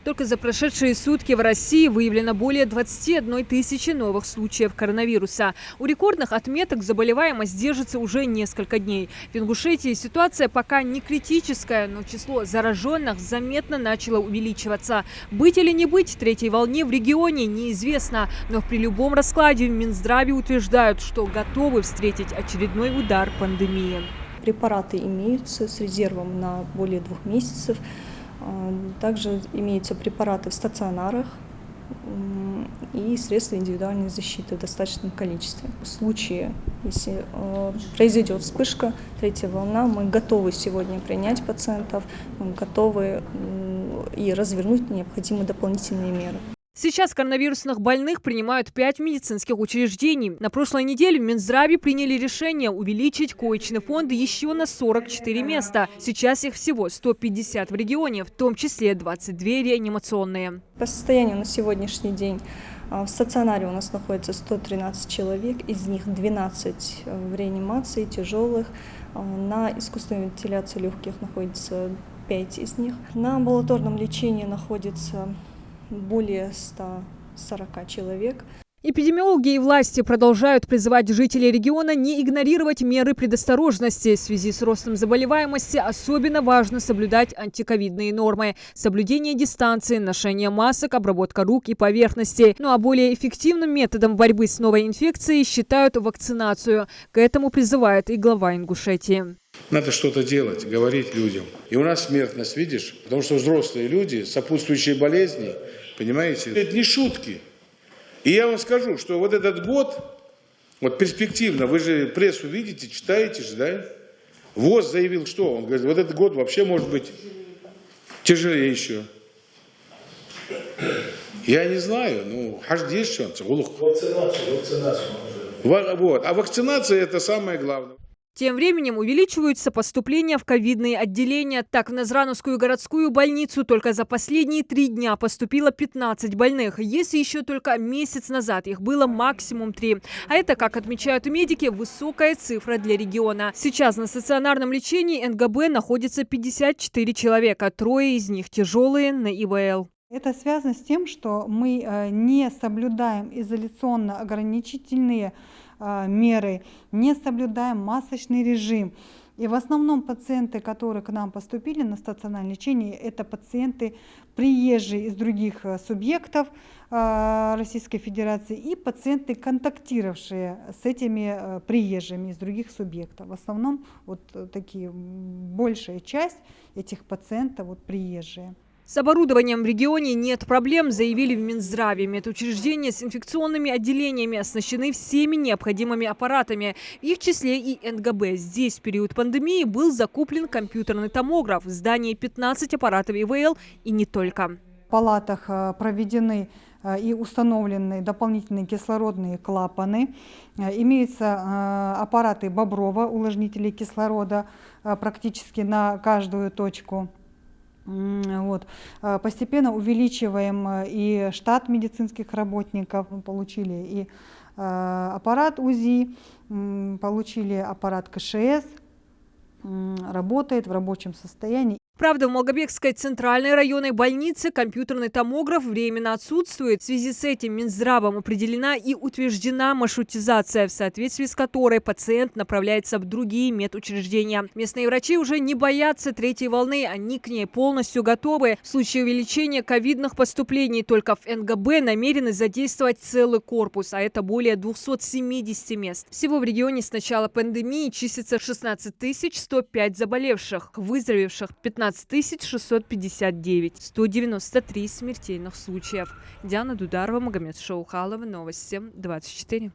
Только за прошедшие сутки в России выявлено более 21 тысячи новых случаев коронавируса. У рекордных отметок заболеваемость держится уже несколько дней. В Ингушетии ситуация пока не критическая, но число зараженных заметно начало увеличиваться. Быть или не быть третьей волне в регионе неизвестно. Но при любом раскладе в Минздраве утверждают, что готовы встретить очередной удар пандемии. Препараты имеются с резервом на более 2 месяцев. Также имеются препараты в стационарах и средства индивидуальной защиты в достаточном количестве. В случае, если произойдет вспышка, третья волна, мы готовы сегодня принять пациентов, мы готовы и развернуть необходимые дополнительные меры. Сейчас коронавирусных больных принимают 5 медицинских учреждений. На прошлой неделе в Минздраве приняли решение увеличить коечный фонд еще на 44 места. Сейчас их всего 150 в регионе, в том числе 22 реанимационные. По состоянию на сегодняшний день в стационаре у нас находится 113 человек, из них 12 в реанимации, тяжелых. На искусственной вентиляции легких находится 5 из них. На амбулаторном лечении находится более 140 человек. Эпидемиологи и власти продолжают призывать жителей региона не игнорировать меры предосторожности. В связи с ростом заболеваемости особенно важно соблюдать антиковидные нормы. Соблюдение дистанции, ношение масок, обработка рук и поверхностей. Ну а более эффективным методом борьбы с новой инфекцией считают вакцинацию. К этому призывает и глава Ингушетии. Надо что-то делать, говорить людям. И у нас смертность, видишь? Потому что взрослые люди, сопутствующие болезни, понимаете, это не шутки. И я вам скажу, что вот этот год, вот перспективно, вы же прессу видите, читаете же, да? ВОЗ заявил, что? Он говорит, вот этот год вообще может быть тяжелее еще. Я не знаю, ну, вакцинацию. Вот. А вакцинация – это самое главное. Тем временем увеличиваются поступления в ковидные отделения. Так, в Назрановскую городскую больницу только за последние 3 дня поступило 15 больных. Если еще только месяц назад их было максимум 3. А это, как отмечают медики, высокая цифра для региона. Сейчас на стационарном лечении НГБ находится 54 человека. 3 из них тяжелые на ИВЛ. Это связано с тем, что мы не соблюдаем изоляционно-ограничительные меры, не соблюдаем масочный режим. И в основном пациенты, которые к нам поступили на стационарное лечение, это пациенты приезжие из других субъектов Российской Федерации и пациенты, контактировавшие с этими приезжими из других субъектов. В основном вот такие, большая часть этих пациентов вот приезжие. С оборудованием в регионе нет проблем, заявили в Минздраве. Медучреждения с инфекционными отделениями оснащены всеми необходимыми аппаратами, в их числе и НГБ. Здесь в период пандемии был закуплен компьютерный томограф, в здании 15 аппаратов ИВЛ и не только. В палатах проведены и установлены дополнительные кислородные клапаны. Имеются аппараты Боброва, увлажнители кислорода практически на каждую точку. Вот. Постепенно увеличиваем и штат медицинских работников. Мы получили и аппарат УЗИ, получили аппарат КШС, работает в рабочем состоянии. Правда, в Малгобекской центральной районной больнице компьютерный томограф временно отсутствует. В связи с этим Минздравом определена и утверждена маршрутизация, в соответствии с которой пациент направляется в другие медучреждения. Местные врачи уже не боятся третьей волны, они к ней полностью готовы. В случае увеличения ковидных поступлений только в НГБ намерены задействовать целый корпус, а это более 270 мест. Всего в регионе с начала пандемии числится 16 105 заболевших, выздоровевших 15 659, 193 смертельных случаев. Диана Дударова, Магомед Шаухалова, Новости 24.